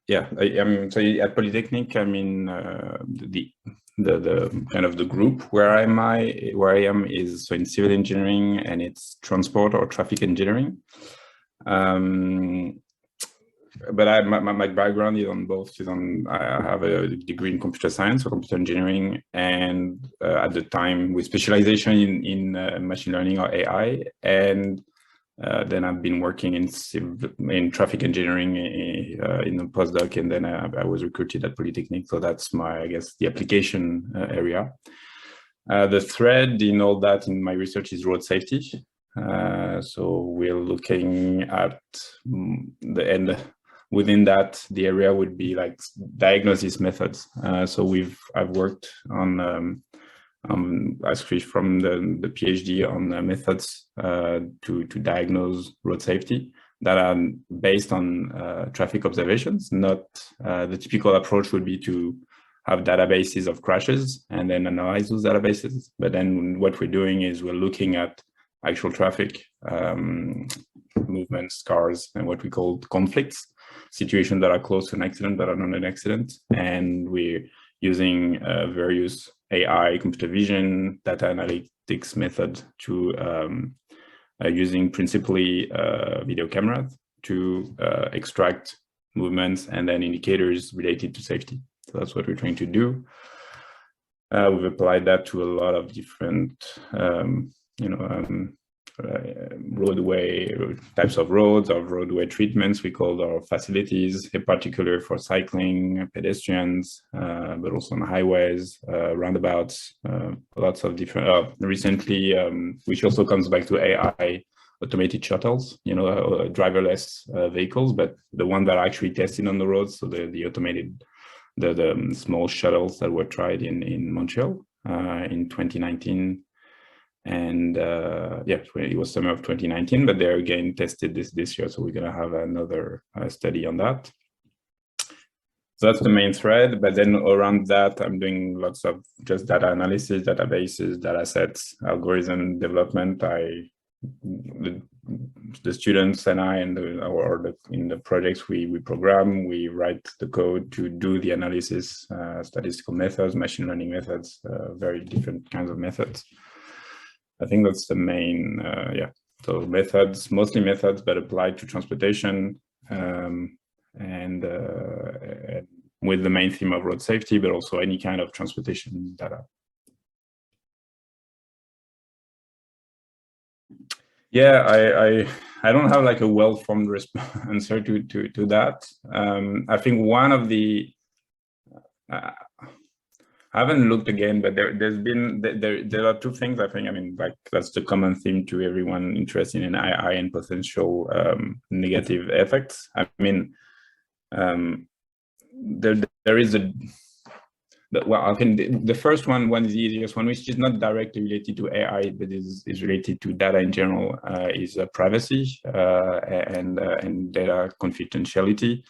yeah, so at Polytechnic, I'm in the kind of the group where I am is so in civil engineering, and it's transport or traffic engineering. But my background is on both. I have a degree in computer science or computer engineering, and at the time with specialization in machine learning or AI, and then I've been working in traffic engineering in a postdoc, and then I was recruited at Polytechnic. So that's I guess, the application area. The thread in all that in my research is road safety. So we're looking at the end. Within that, the area would be like diagnosis methods. So I've worked on actually from the PhD on methods to diagnose road safety that are based on traffic observations. Not the typical approach would be to have databases of crashes and then analyze those databases. But then what we're doing is we're looking at actual traffic movements, cars, and what we call conflicts, situations that are close to an accident but are not an accident. And we're using various AI, computer vision, data analytics method to using principally video cameras to extract movements and then indicators related to safety. So that's what we're trying to do. We've applied that to a lot of different, roadway types of roads, of roadway treatments. We call our facilities, in particular for cycling, pedestrians, but also on highways, roundabouts, lots of different. Recently, which also comes back to AI, automated shuttles, driverless vehicles, but the one that are actually tested on the roads. So the automated, the small shuttles that were tried in Montreal in 2019. And it was summer of 2019, but they're again tested this year. So we're going to have another study on that. So that's the main thread. But then around that, I'm doing lots of just data analysis, databases, data sets, algorithm development. The students and I, in the projects we program, we write the code to do the analysis, statistical methods, machine learning methods, very different kinds of methods. I think that's the main, So methods, mostly methods, but applied to transportation, and with the main theme of road safety, but also any kind of transportation data. Yeah, I don't have like a well-formed answer to that. I think one of the I haven't looked again, but there are two things. I think, like that's the common theme to everyone interested in AI and potential negative effects. There is the first one is the easiest one, which is not directly related to AI, but is related to data in general, is privacy and data confidentiality.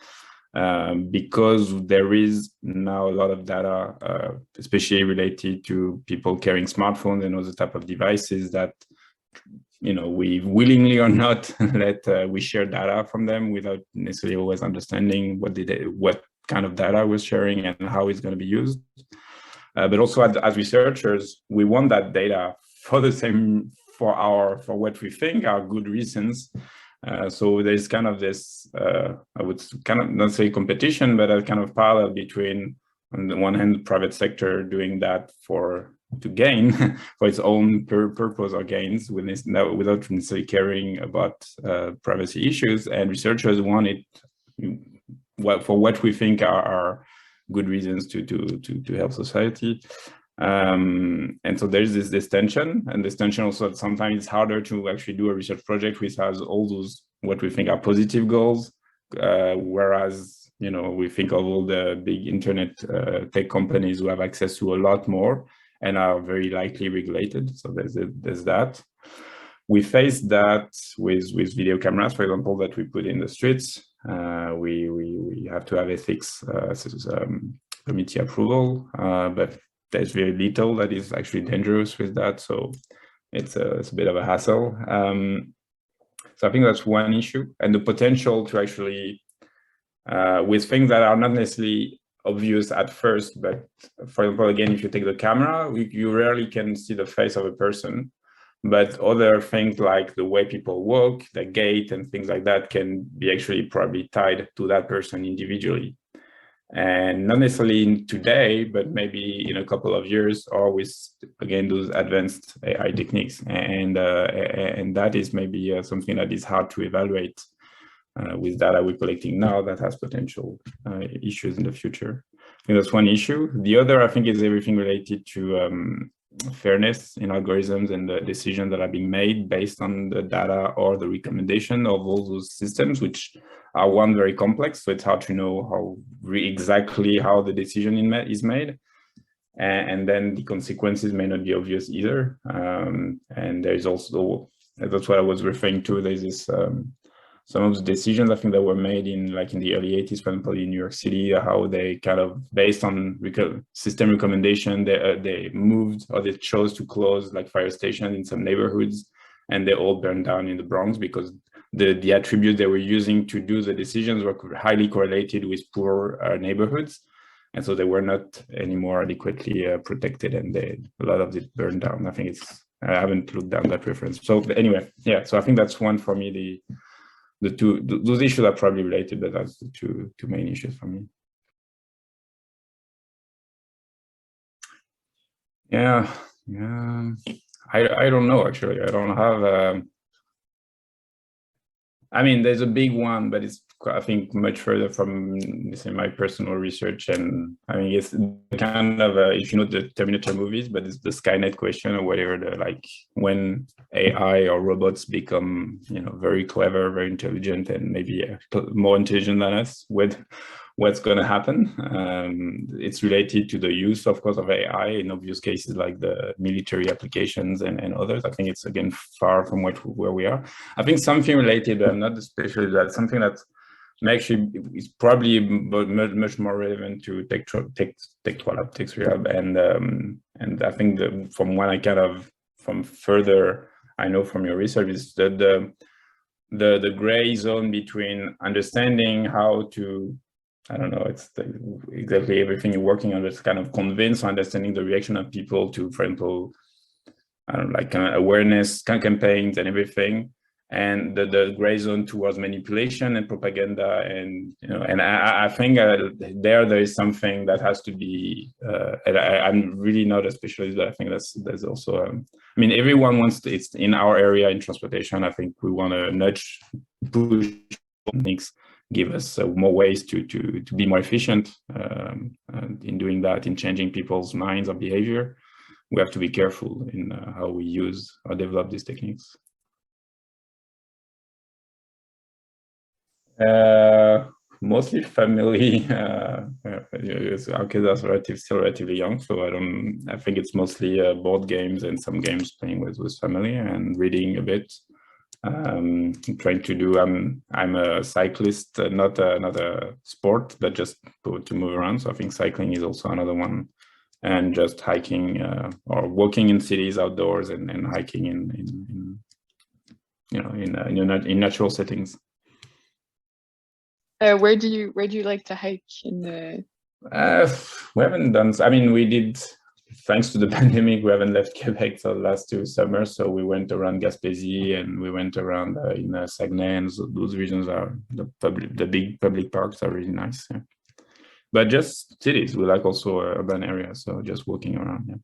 Because there is now a lot of data, especially related to people carrying smartphones and other type of devices that, we willingly or not we share data from them without necessarily always understanding what kind of data we're sharing and how it's going to be used. But also as researchers, we want that data for what we think are good reasons. So there's kind of this, I would kind of not say competition, but a kind of parallel between, on the one hand, the private sector doing that to gain for its own purpose or gains without necessarily caring about privacy issues, and researchers want it for what we think are good reasons to help society. And so there's this tension, and this tension also sometimes it's harder to actually do a research project which has all those what we think are positive goals, whereas we think of all the big internet tech companies who have access to a lot more and are very likely regulated. So there's that. We face that with video cameras, for example, that we put in the streets. We have to have ethics committee approval, but there's very little that is actually dangerous with that, so it's a bit of a hassle. So I think that's one issue, and the potential to actually with things that are not necessarily obvious at first. But for example, again, if you take the camera, you rarely can see the face of a person. But other things like the way people walk, the gait, and things like that can be actually probably tied to that person individually. And not necessarily in today, but maybe in a couple of years, or with, again, those advanced AI techniques. And that is maybe something that is hard to evaluate with data we're collecting now that has potential issues in the future. I think that's one issue. The other, I think, is everything related to fairness in algorithms and the decisions that are being made based on the data or the recommendation of all those systems, which are one, very complex. So it's hard to know exactly how the decision is made. And then the consequences may not be obvious either. And there's also, that's what I was referring to, there's this, some of the decisions I think that were made in the early 80s, for example, in New York City, how they kind of, based on system recommendation, they moved, or they chose to close like fire stations in some neighborhoods, and they all burned down in the Bronx because the attributes they were using to do the decisions were highly correlated with poor neighborhoods. And so they were not anymore adequately protected, and a lot of it burned down. I haven't looked down that reference. So anyway, yeah, so I think that's one for me, those issues are probably related, but that's the two main issues for me. Yeah, I don't know, actually. I don't have, I mean, there's a big one, but it's, I think, much further from, say, my personal research. And I mean, it's kind of, if you know the Terminator movies, but it's the Skynet question, or whatever, when AI or robots become, very clever, very intelligent, and maybe more intelligent than us, what's going to happen. It's related to the use, of course, of AI in obvious cases like the military applications and others. I think it's, again, far from where we are. I think something related, but not especially that, something that actually is probably much more relevant to tech rehab. And I think from what from further I know from your research is that the gray zone between understanding how to, I don't know, it's exactly everything you're working on, it's kind of convince, understanding the reaction of people to, for example, I don't know, like awareness campaigns and everything, and the gray zone towards manipulation and propaganda. And, and I think there is something that has to be, and I'm really not a specialist, but I think there's also, I mean, everyone wants to, it's in our area in transportation, I think we want to push things, give us more ways to be more efficient in doing that, in changing people's minds or behavior. We have to be careful in how we use or develop these techniques. Mostly family. Our kids are still relatively young, so I think it's mostly board games and some games playing with family, and reading a bit. Trying to do, I'm a cyclist, not a sport, but just to move around. So I think cycling is also another one, and just hiking or walking in cities outdoors, and hiking in natural settings. Where do you like to hike in the? We haven't done. I mean, we did. Thanks to the pandemic, we haven't left Quebec for the last 2 summers. So we went around Gaspésie, and we went around in Saunier, and so those regions are the big public parks are really nice. Yeah. But just cities. We like also urban areas, so just walking around. Yeah.